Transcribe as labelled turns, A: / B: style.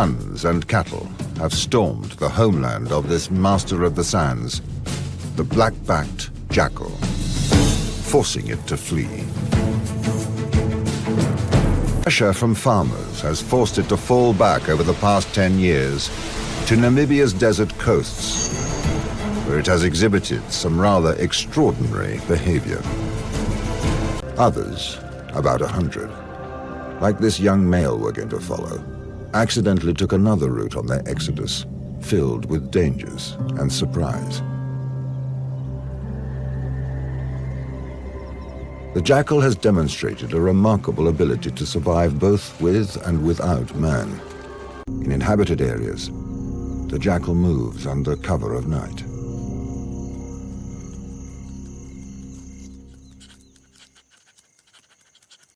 A: Sons and cattle have stormed the homeland of this master of the sands, the black-backed jackal, forcing it to flee. Pressure from farmers has forced it to fall back over the past 10 years to Namibia's desert coasts, where it has exhibited some rather extraordinary behavior. Others, about 100, like this young male we're going to follow, accidentally took another route on their exodus, filled with dangers and surprise. The jackal has demonstrated a remarkable ability to survive both with and without man. In inhabited areas, the jackal moves under cover of night.